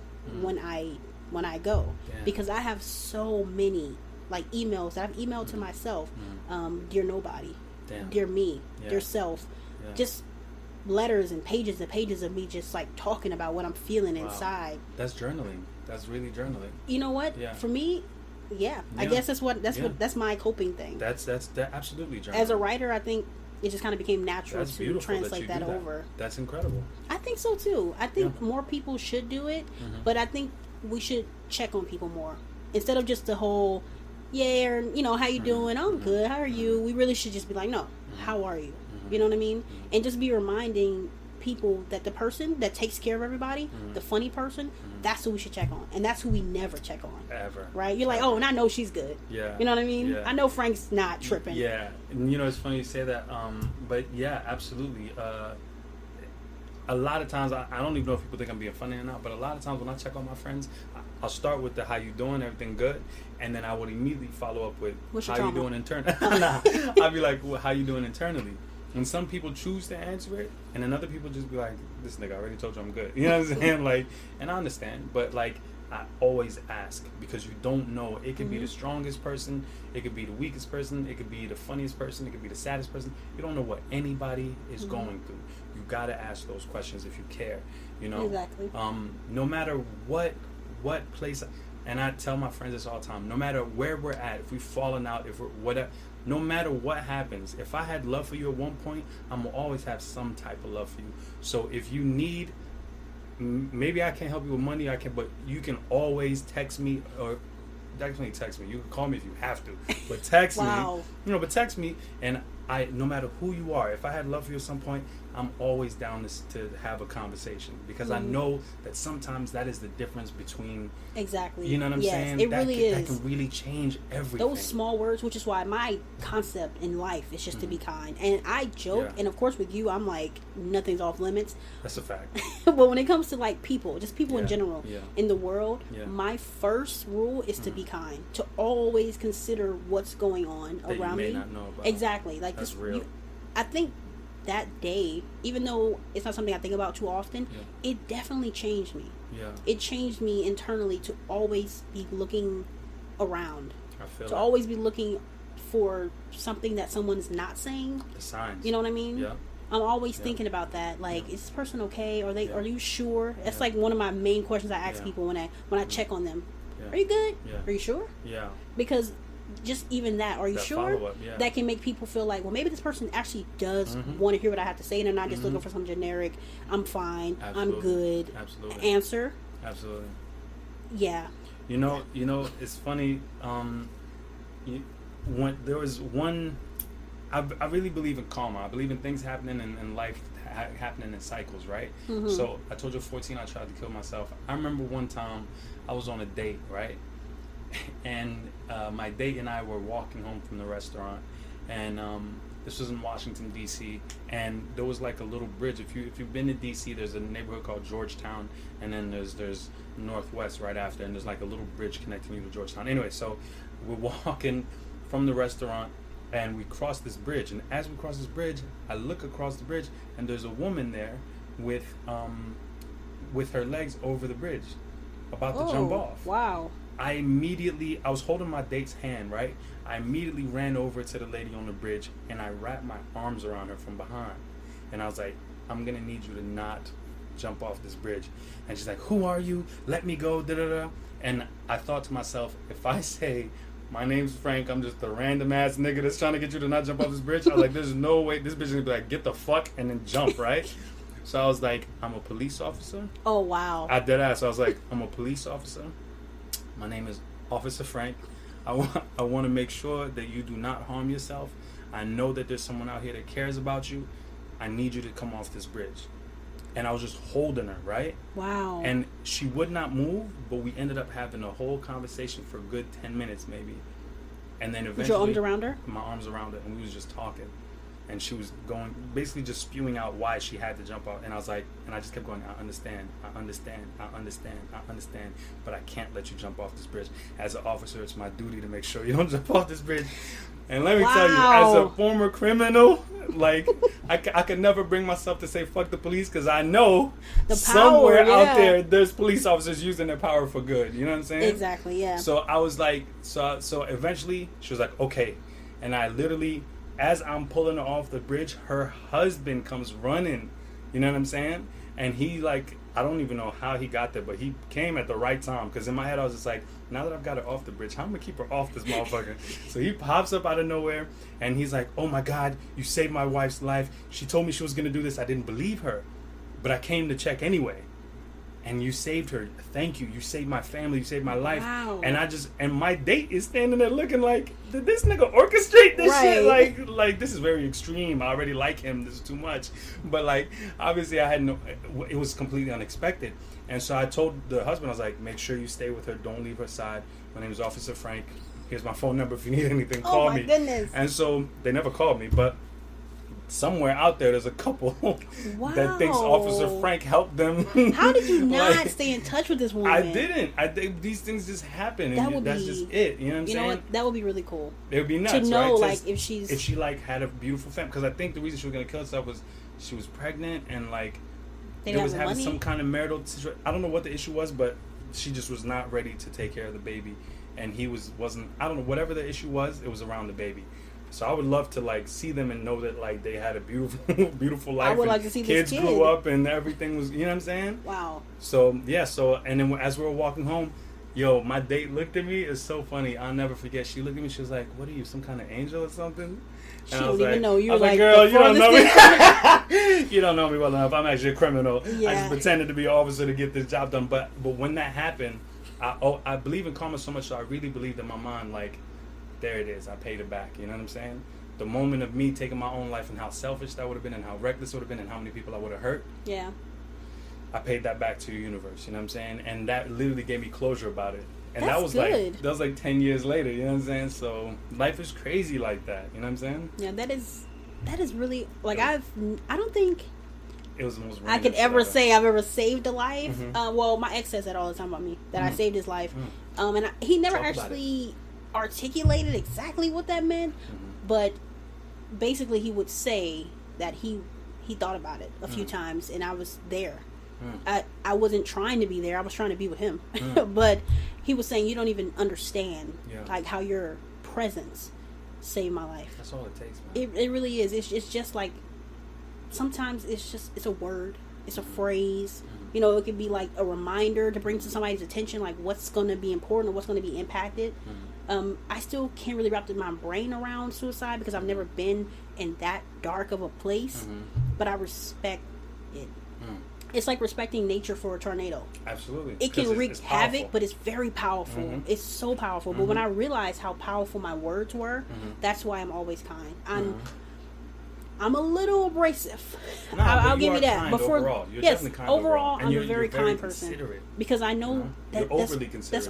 when I go? Because I have so many like emails that I've emailed to myself. Dear nobody, dear me, dear self, just letters and pages of me just like talking about what I'm feeling inside. That's journaling. That's really journaling. You know what? For me, I guess that's my coping thing. That's absolutely journaling. As a writer, I think it just kind of became natural to translate that over. That's incredible. I think so too. I think more people should do it, but I think we should check on people more instead of just the whole, you know, how you doing? I'm good. How are you? We really should just be like, no, how are you? You know what I mean? And just be reminding people that the person that takes care of everybody, the funny person, that's who we should check on, and that's who we never check on ever. Right? You're like, oh, and I know she's good. Yeah. You know what I mean? Yeah. I know Frank's not tripping. Yeah. And you know, it's funny you say that. But yeah, absolutely. a lot of times, I don't even know if people think I'm being funny or not, but a lot of times when I check on my friends, I'll start with the how you doing, everything good, and then I would immediately follow up with how you doing internally. I'll be like, well, how you doing internally? And some people choose to answer it, and then other people just be like, this nigga, I already told you I'm good. You know what I'm saying? Like, and I understand, but like, I always ask, because you don't know. It could be the strongest person, it could be the weakest person, it could be the funniest person, it could be the saddest person. You don't know what anybody is going through. You gotta ask those questions if you care. You know, exactly. No matter what place, and I tell my friends this all the time. No matter where we're at, if we've fallen out, if we're whatever, no matter what happens, if I had love for you at one point, I'm gonna always have some type of love for you. So if you need, maybe I can't help you with money, but you can always text me, or definitely text me. You can call me if you have to, but text me. You know, but text me, and no matter who you are, if I had love for you at some point, I'm always down to have a conversation, because I know that sometimes that is the difference between. Exactly. You know what I'm saying? It really is. That can really change everything. Those small words, which is why my concept in life is just to be kind. And I joke, and of course with you, I'm like, nothing's off limits. That's a fact. But when it comes to like people, just people in general, in the world, my first rule is to be kind. To always consider what's going on that around you may me. not know about. Exactly. Like that's this, real. I think that day, even though it's not something I think about too often, it definitely changed me. It changed me internally to always be looking around. I feel to always be looking for something that someone's not saying. The signs. You know what I mean? Yeah. I'm always thinking about that. Like, is this person okay? Are you sure? That's like one of my main questions I ask people when I check on them. Are you good? Are you sure? Yeah. Because just even that, are you sure? That can make people feel like, well, maybe this person actually does want to hear what I have to say, and they're not just looking for some generic, I'm fine, I'm good answer. Absolutely. Yeah. You know, it's funny. When there was one, I really believe in karma. I believe in things happening in life, happening in cycles, right? So I told you at 14 I tried to kill myself. I remember one time I was on a date, right? And my date and I were walking home from the restaurant, and this was in Washington D.C. and there was like a little bridge. If you've been to D.C., there's a neighborhood called Georgetown, and then there's Northwest right after, and there's like a little bridge connecting you to Georgetown. Anyway, so we're walking from the restaurant, and we cross this bridge, and as we cross this bridge, I look across the bridge, and there's a woman there with her legs over the bridge, about to jump off. Wow. I was holding my date's hand, right? I immediately ran over to the lady on the bridge, and I wrapped my arms around her from behind. And I was like, I'm going to need you to not jump off this bridge. And she's like, who are you? Let me go, da-da-da. And I thought to myself, if I say, my name's Frank, I'm just a random ass nigga that's trying to get you to not jump off this bridge, I was like, there's no way this bitch is going to be like, get the fuck, and then jump, right? So I was like, I'm a police officer. Oh, wow. I dead ass. I was like, I'm a police officer. My name is Officer Frank. I want to make sure that you do not harm yourself. I know that there's someone out here that cares about you. I need you to come off this bridge. And I was just holding her, right? Wow. And she would not move, but we ended up having a whole conversation for a good 10 minutes maybe. And then eventually... With your arms around her? My arms around her, and we was just talking. And she was going, basically just spewing out why she had to jump out. And I was like, and I just kept going, I understand, but I can't let you jump off this bridge. As an officer, it's my duty to make sure you don't jump off this bridge. And let me tell you, as a former criminal, like, I could never bring myself to say fuck the police, because I know somewhere out there, there's police officers using their power for good. You know what I'm saying? Exactly, yeah. So I was like, so eventually, she was like, okay. And I literally... As I'm pulling her off the bridge, her husband comes running. You know what I'm saying? And he, like, I don't even know how he got there, but he came at the right time. Because in my head, I was just like, now that I've got her off the bridge, how am I going to keep her off this motherfucker? So he pops up out of nowhere, and he's like, oh my God, you saved my wife's life. She told me she was going to do this. I didn't believe her. But I came to check anyway. And you saved her. Thank you. You saved my family. You saved my life. Wow. And my date is standing there looking like, did this nigga orchestrate this shit? Like this is very extreme. I already like him. This is too much. But like, obviously it was completely unexpected. And so I told the husband, I was like, make sure you stay with her. Don't leave her side. My name is Officer Frank. Here's my phone number. If you need anything, call me. Oh my goodness. And so they never called me, but somewhere out there's a couple that thinks Officer Frank helped them. How did you not stay in touch with this woman? I didn't. I think these things just happen, and that's just it. You know what I'm saying? You know what? That would be really cool. It would be nuts, to know, right? like, if she like had a beautiful family. Because I think the reason she was gonna kill herself was she was pregnant and like they was having money? some kind of marital situation. I don't know what the issue was, but she just was not ready to take care of the baby, and he wasn't. I don't know, whatever the issue was. It was around the baby. So I would love to like see them and know that like they had a beautiful, beautiful life. I would like to see kids this kid. grew up and everything was, you know what I'm saying? Wow. So yeah, and then as we were walking home, my date looked at me. It's so funny. I'll never forget. She looked at me. She was like, "What are you, some kind of angel or something?" She don't even know you. Like, "Girl, you don't know me. You don't know me well enough. I'm actually a criminal. Yeah. I just pretended to be an officer to get this job done." But when that happened, I believe in karma so much, so I really believed in my mind, like, there it is. I paid it back. You know what I'm saying? The moment of me taking my own life and how selfish that would have been and how reckless it would have been and how many people I would have hurt. Yeah. I paid that back to the universe. You know what I'm saying? And that literally gave me closure about it. And That's that was good. that was like 10 years later. You know what I'm saying? So life is crazy like that. You know what I'm saying? Yeah, that is really like I don't think it was the most I could ever say I've ever saved a life. Mm-hmm. Well, my ex says that all the time about me, that Mm-hmm. I saved his life. Mm-hmm. And he never actually articulated exactly what that meant, but basically he would say that he thought about it a few times, and I was there. I wasn't trying to be there. I was trying to be with him. But he was saying, you don't even understand like how your presence saved my life. That's all it takes, man. It really is. It's just like sometimes it's a word, it's a phrase. You know, it could be like a reminder to bring to somebody's attention, like what's going to be important or what's going to be impacted. I still can't really wrap my brain around suicide because I've never been in that dark of a place, but I respect it. It's like respecting nature for a tornado. Absolutely. It can wreak havoc, but it's very powerful. It's so powerful. But when I realized how powerful my words were, that's why I'm always kind. I'm a little abrasive. No, I'll give you that. Kind before, overall. You're yes, definitely kind overall, and I'm you're a very kind considerate. person because I know you're overly considerate.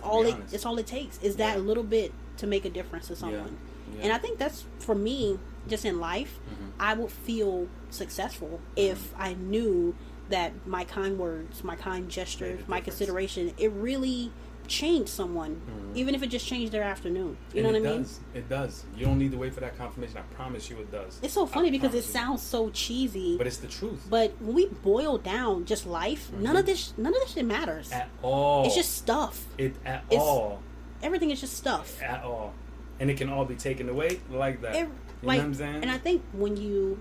That's all it takes is that little bit to make a difference to someone. Yeah. And I think that's for me, just in life. I would feel successful if I knew that my kind words, my kind gestures, my consideration, it really changed someone, even if it just changed their afternoon. You know what I mean? It does. You don't need to wait for that confirmation. I promise you it does. It's so funny because it sounds so cheesy, but it's the truth. But when we boil down just life, none of this shit matters at all. It's just stuff. All. Everything is just stuff at all, and it can all be taken away like that. You know what I'm saying? And I think when you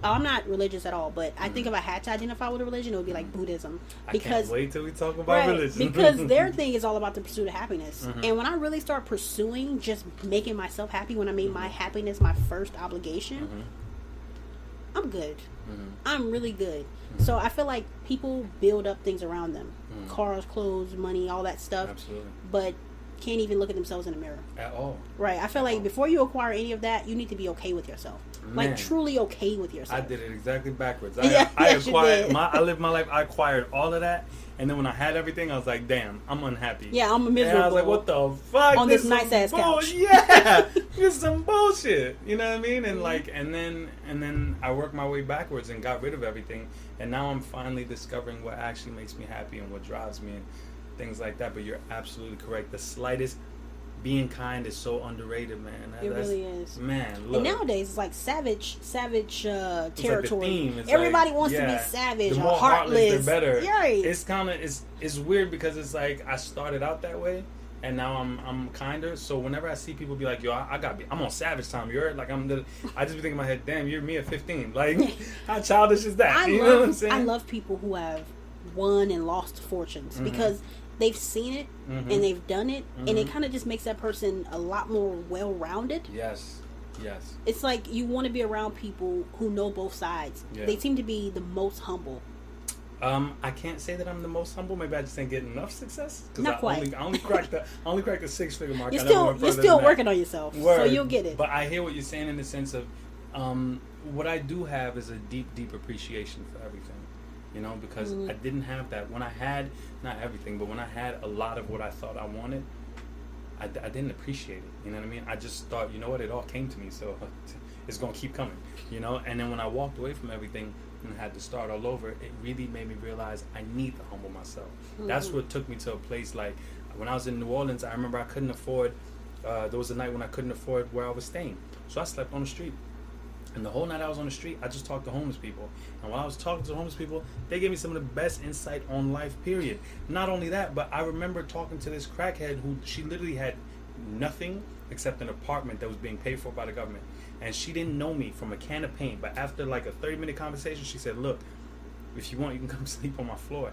I'm not religious at all, but I think if I had to identify with a religion, it would be like Buddhism. Because, I can't wait till we talk about religion. Because their thing is all about the pursuit of happiness. And when I really start pursuing just making myself happy, when I made my happiness my first obligation, I'm good. I'm really good. So I feel like people build up things around them. Cars, clothes, money, all that stuff. Absolutely. But can't even look at themselves in the mirror. At all. Right. I feel like before you acquire any of that, you need to be okay with yourself. Man. Like truly okay with yourself. I did it exactly backwards. I acquired I lived my life, I acquired all of that, and then when I had everything, I was like, damn, I'm unhappy. Yeah, I'm miserable. And I was like, what the fuck? On this nice ass couch. Yeah. This is some bullshit. You know what I mean? And like and then I worked my way backwards and got rid of everything, and now I'm finally discovering what actually makes me happy and what drives me and things like that. But you're absolutely correct. The slightest being kind is so underrated, man. It really is. Man, look. And nowadays it's like savage territory. Like everybody wants to be savage the or more heartless. They're better. Right. It's kind of it's weird because it's like I started out that way, and now I'm kinder. So whenever I see people be like, yo, I'm on savage time. You're like I just be thinking in my head, damn, you're me at 15. Like how childish is that? You know what I'm saying? I love people who have won and lost fortunes because they've seen it and they've done it, and it kind of just makes that person a lot more well-rounded. Yes. It's like you want to be around people who know both sides. Yeah. They seem to be the most humble. I can't say that I'm the most humble. Maybe I just didn't get enough success. Not quite. I only cracked the 6-figure mark. You're still working on yourself, so you'll get it. But I hear what you're saying in the sense of what I do have is a deep appreciation for everything. You know, because I didn't have that. When I had, not everything, but when I had a lot of what I thought I wanted, I didn't appreciate it. You know what I mean? I just thought, you know what, it all came to me. So it's going to keep coming, you know. And then when I walked away from everything and had to start all over, it really made me realize I need to humble myself. That's what took me to a place like when I was in New Orleans. I remember I couldn't afford, there was a night when I couldn't afford where I was staying, so I slept on the street. And the whole night I was on the street, I just talked to homeless people. And while I was talking to the homeless people, they gave me some of the best insight on life, period. Not only that, but I remember talking to this crackhead who, she literally had nothing except an apartment that was being paid for by the government. And she didn't know me from a can of paint. But after like a 30-minute conversation, she said, look, if you want, you can come sleep on my floor.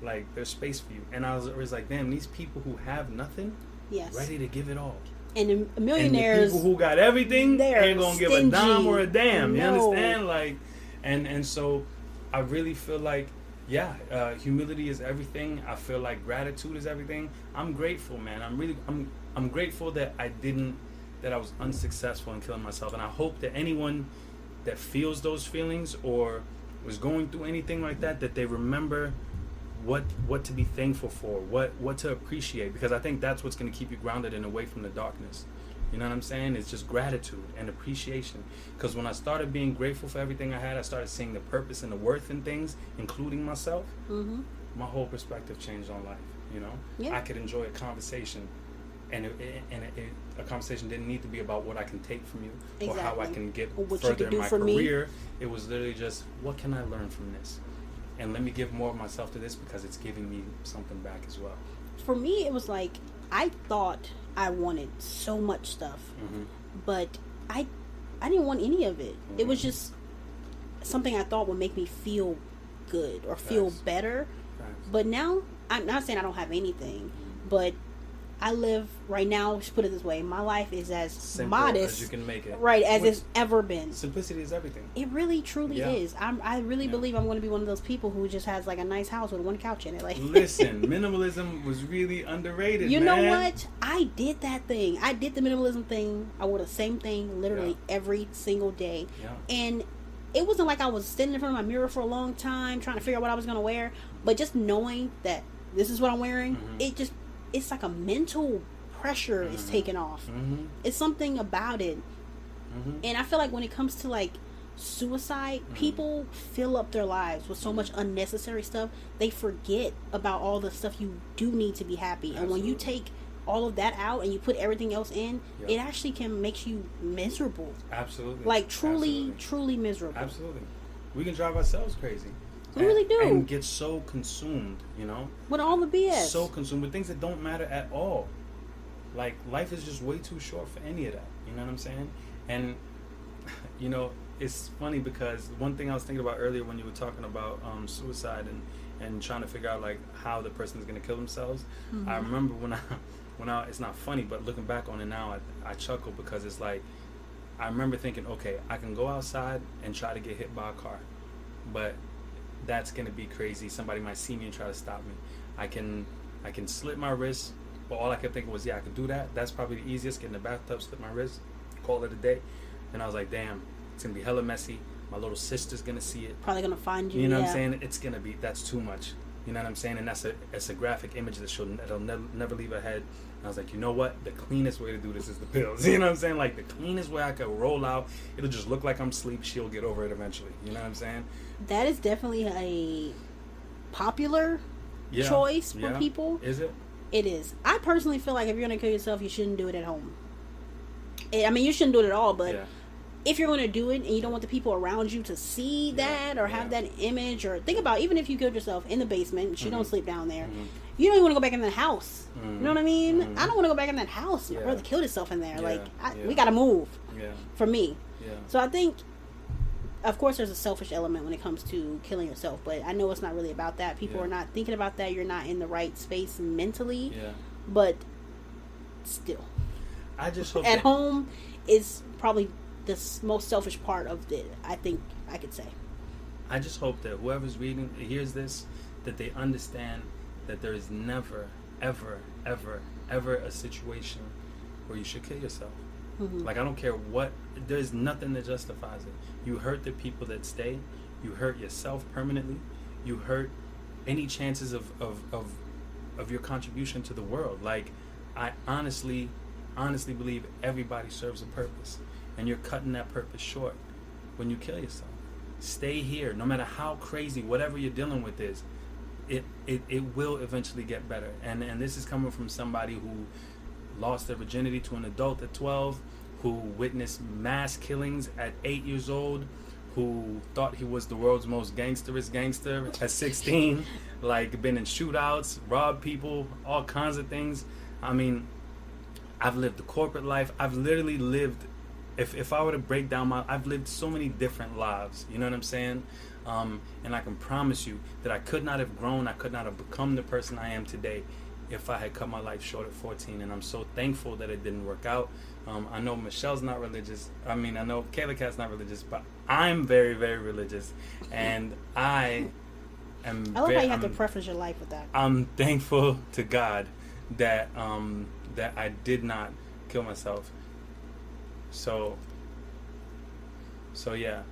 Like, there's space for you. And I was like, damn, these people who have nothing, ready to give it all. And the millionaires, and the people who got everything, they ain't gonna give a dime or a damn. You No. understand? Like, and so I really feel like, humility is everything. I feel like gratitude is everything. I'm grateful, man. I'm grateful that I was unsuccessful in killing myself. And I hope that anyone that feels those feelings or was going through anything like that, that they remember what to be thankful for, what to appreciate, because I think that's what's going to keep you grounded and away from the darkness. You know what I'm saying? It's just gratitude and appreciation. Because when I started being grateful for everything I had, I started seeing the purpose and the worth in things, including myself. My whole perspective changed on life. You know, I could enjoy a conversation, and a conversation didn't need to be about what I can take from you or how I can get further in my career. It was literally just, what can I learn from this? And let me give more of myself to this because it's giving me something back as well. For me, it was like, I thought I wanted so much stuff, but I didn't want any of it. It was just something I thought would make me feel good or feel better. But now, I'm not saying I don't have anything, but I live right now, just put it this way, my life is as simple, modest as you can make it, right, as it's ever been. Simplicity is everything. It really truly is. I really believe I'm going to be one of those people who just has like a nice house with one couch in it. Like, listen, minimalism was really underrated. You know what? I did that thing. I did the minimalism thing. I wore the same thing literally every single day. And it wasn't like I was sitting in front of my mirror for a long time trying to figure out what I was going to wear, but just knowing that this is what I'm wearing, it's like a mental pressure is taken off. It's something about it. And I feel like when it comes to like suicide, people fill up their lives with so much unnecessary stuff, they forget about all the stuff you do need to be happy. And when you take all of that out and you put everything else in, it actually can make you miserable. Absolutely. Like truly miserable. Absolutely. We can drive ourselves crazy. We really do. And get so consumed, you know? With all the BS. So consumed with things that don't matter at all. Like, life is just way too short for any of that. You know what I'm saying? And, you know, it's funny because one thing I was thinking about earlier when you were talking about suicide and trying to figure out, like, how the person's going to kill themselves. I remember when I, it's not funny, but looking back on it now, I chuckle because it's like, I remember thinking, okay, I can go outside and try to get hit by a car, but that's gonna be crazy. Somebody might see me and try to stop me. I can slit my wrist, but all I kept thinking was, I could do that. That's probably the easiest. Get in the bathtub, slit my wrist, call it a day. And I was like, damn, it's gonna be hella messy. My little sister's gonna see it. Probably gonna find you. You know what I'm saying? It's gonna be, that's too much. You know what I'm saying? And it's a graphic image that'll never leave her head. And I was like, you know what? The cleanest way to do this is the pills. You know what I'm saying? Like, the cleanest way I could roll out, it'll just look like I'm asleep. She'll get over it eventually. You know what I'm saying? That is definitely a popular choice for people. Is it? It is. I personally feel like if you're going to kill yourself, you shouldn't do it at home. I mean, you shouldn't do it at all, but if you're going to do it and you don't want the people around you to see that or have that image, or think about, even if you killed yourself in the basement, you don't sleep down there, you don't even want to go back in that house. You know what I mean? I don't want to go back in that house. My brother killed himself in there. Like, we got to move for me. So I think, of course, there's a selfish element when it comes to killing yourself, but I know it's not really about that. People are not thinking about that. You're not in the right space mentally. But still, I just hope at home is probably the most selfish part of it, I think I could say. I just hope that whoever's hears this, that they understand that there is never, ever, ever, ever a situation where you should kill yourself. Like, I don't care what, there's nothing that justifies it. You hurt the people that stay. You hurt yourself permanently. You hurt any chances of your contribution to the world. Like, I honestly believe everybody serves a purpose. and you're cutting that purpose short when you kill yourself. Stay here, no matter how crazy whatever you're dealing with is. It will eventually get better. And this is coming from somebody who lost their virginity to an adult at 12, who witnessed mass killings at 8 years old, who thought he was the world's most gangsterous gangster at 16, like been in shootouts, robbed people, all kinds of things. I mean, I've lived the corporate life. I've literally lived, if I were to break down I've lived so many different lives, you know what I'm saying? And I can promise you that I could not have grown, I could not have become the person I am today if I had cut my life short at 14. And I'm so thankful that it didn't work out. I know Michelle's not religious. I mean, I know Kayla Cat's not religious, but I'm very, very religious. And I am... I love how you have to preface your life with that. I'm thankful to God that that I did not kill myself. So yeah.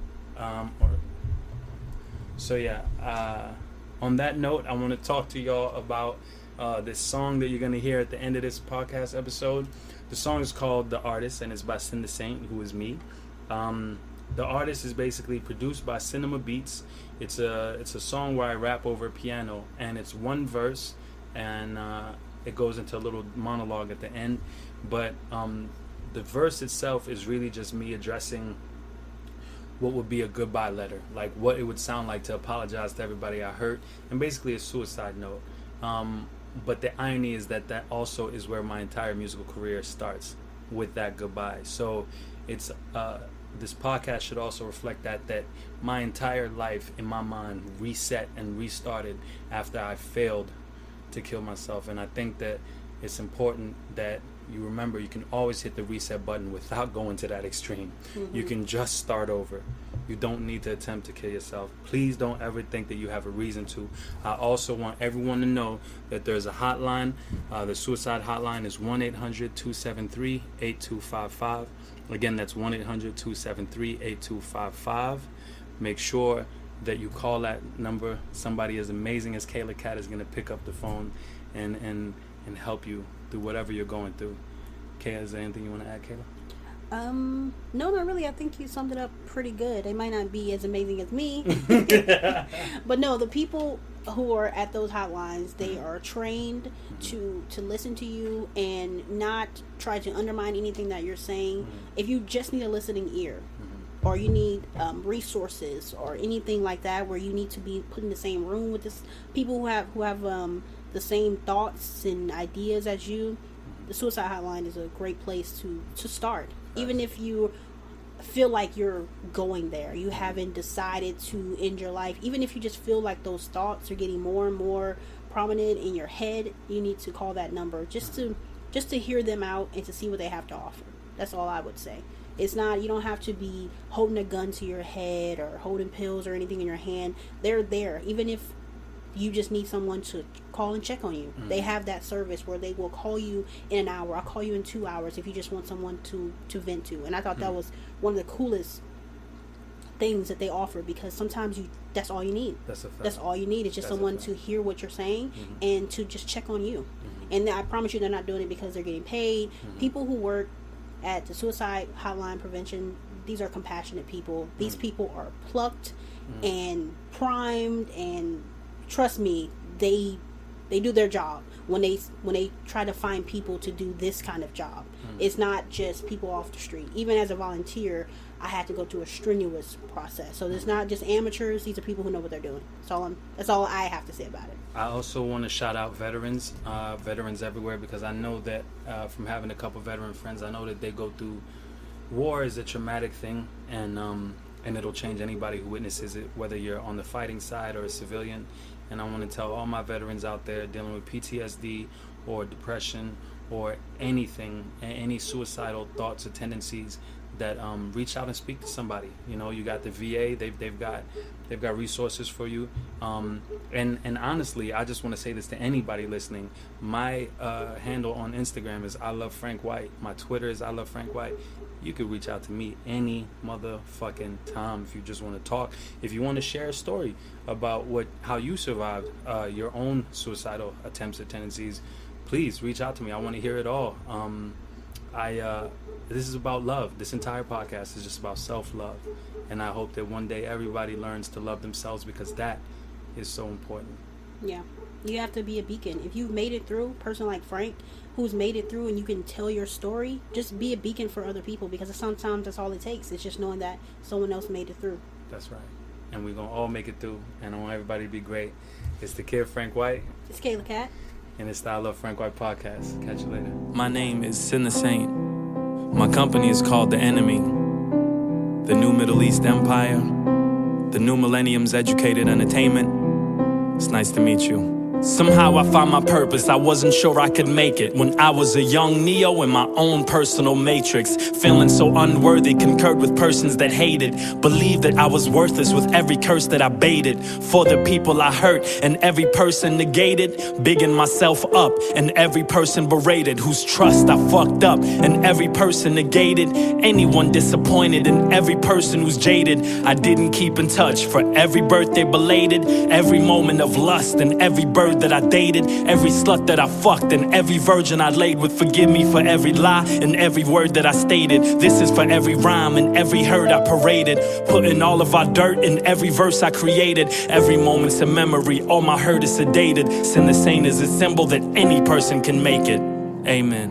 On that note, I want to talk to y'all about this song that you're going to hear at the end of this podcast episode. The song is called The Artist, and it's by Sin the Saint, who is me. The Artist is basically produced by Cinema Beats. It's a song where I rap over a piano, and it's one verse, and it goes into a little monologue at the end. But the verse itself is really just me addressing what would be a goodbye letter, like what it would sound like to apologize to everybody I hurt, and basically a suicide note. But the irony is that also is where my entire musical career starts, with that goodbye. So it's this podcast should also reflect that my entire life in my mind reset and restarted after I failed to kill myself. And I think that it's important that you remember you can always hit the reset button without going to that extreme. Mm-hmm. You can just start over. You don't need to attempt to kill yourself. Please don't ever think that you have a reason to. I also want everyone to know that there's a hotline. The suicide hotline is 1-800-273-8255. Again, that's 1-800-273-8255. Make sure that you call that number. Somebody as amazing as Kayla Cat is going to pick up the phone and help you through whatever you're going through. Kayla, is there anything you want to add, Kayla? No, not really. I think you summed it up pretty good. They might not be as amazing as me. But no, the people who are at those hotlines, they are trained to listen to you and not try to undermine anything that you're saying. If you just need a listening ear, or you need resources or anything like that, where you need to be put in the same room with people who have the same thoughts and ideas as you, the suicide hotline is a great place to start. Even if you feel like you're going there, you haven't decided to end your life, even if you just feel like those thoughts are getting more and more prominent in your head, you need to call that number just to hear them out and to see what they have to offer. That's all I would say. It's not, you don't have to be holding a gun to your head or holding pills or anything in your hand. They're there. Even if you just need someone to call and check on you, they have that service where they will call you in an hour. I'll call you in 2 hours if you just want someone to vent to. And I thought that was one of the coolest things that they offer, because sometimes that's all you need. That's a fact. That's all you need is just someone to hear what you're saying and to just check on you. And I promise you, they're not doing it because they're getting paid. People who work at the suicide hotline prevention, these are compassionate people. These people are plucked and primed, and trust me, they do their job when they try to find people to do this kind of job. It's not just people off the street. Even as a volunteer, I had to go through a strenuous process. So it's not just amateurs. These are people who know what they're doing. That's all I have to say about it. I also want to shout out veterans everywhere, because I know that from having a couple veteran friends, I know that they go through war is a traumatic thing, and it'll change anybody who witnesses it, whether you're on the fighting side or a civilian. And I want to tell all my veterans out there dealing with PTSD or depression or anything, any suicidal thoughts or tendencies, that reach out and speak to somebody. You know, you got the VA, they've got resources for you. And honestly, I just want to say this to anybody listening. My handle on Instagram is ilovefrankwhite. My Twitter is ilovefrankwhite. You could reach out to me any motherfucking time if you just want to talk. If you want to share a story about how you survived your own suicidal attempts or tendencies, please reach out to me. I want to hear it all. This is about love. This entire podcast is just about self-love. And I hope that one day everybody learns to love themselves, because that is so important. Yeah. You have to be a beacon. If you've made it through, a person like Frank, who's made it through, and you can tell your story, just be a beacon for other people, because sometimes that's all it takes. It's just knowing that someone else made it through. That's right. And we're going to all make it through. And I want everybody to be great. It's the kid, Frank White. It's Kayla Cat. And it's the I Love Frank White podcast. Catch you later. My name is Sin the Saint. My company is called The Enemy. The New Middle East Empire. The New Millennium's Educated Entertainment. It's nice to meet you. Somehow I found my purpose, I wasn't sure I could make it. When I was a young Neo in my own personal matrix, feeling so unworthy, concurred with persons that hated. Believed that I was worthless with every curse that I baited. For the people I hurt and every person negated. Bigging myself up and every person berated. Whose trust I fucked up and every person negated. Anyone disappointed and every person who's jaded. I didn't keep in touch for every birthday belated. Every moment of lust and every bird that I dated, every slut that I fucked, and every virgin I laid with. Forgive me for every lie and every word that I stated. This is for every rhyme and every herd I paraded. Putting all of our dirt in every verse I created. Every moment's a memory, all my hurt is sedated. Sin the Saint is a symbol that any person can make it. Amen.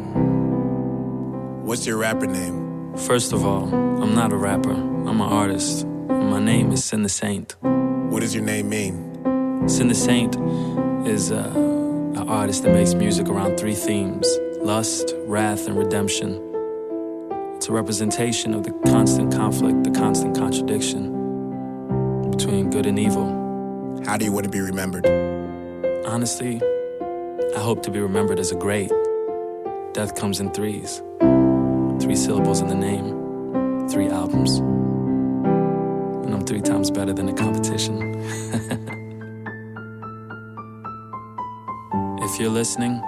What's your rapper name? First of all, I'm not a rapper, I'm an artist. And my name is Sin the Saint. What does your name mean? Sin the Saint is an artist that makes music around three themes: lust, wrath, and redemption. It's a representation of the constant conflict, the constant contradiction between good and evil. How do you want to be remembered? Honestly, I hope to be remembered as a great. Death comes in threes. 3 syllables in the name, 3 albums. And I'm 3 times better than the competition. If you're listening,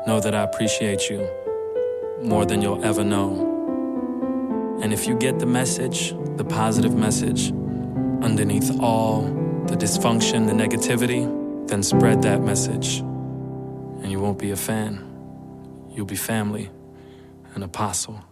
know that I appreciate you more than you'll ever know. And if you get the message, the positive message, underneath all the dysfunction, the negativity, then spread that message. And you won't be a fan. You'll be family, an apostle.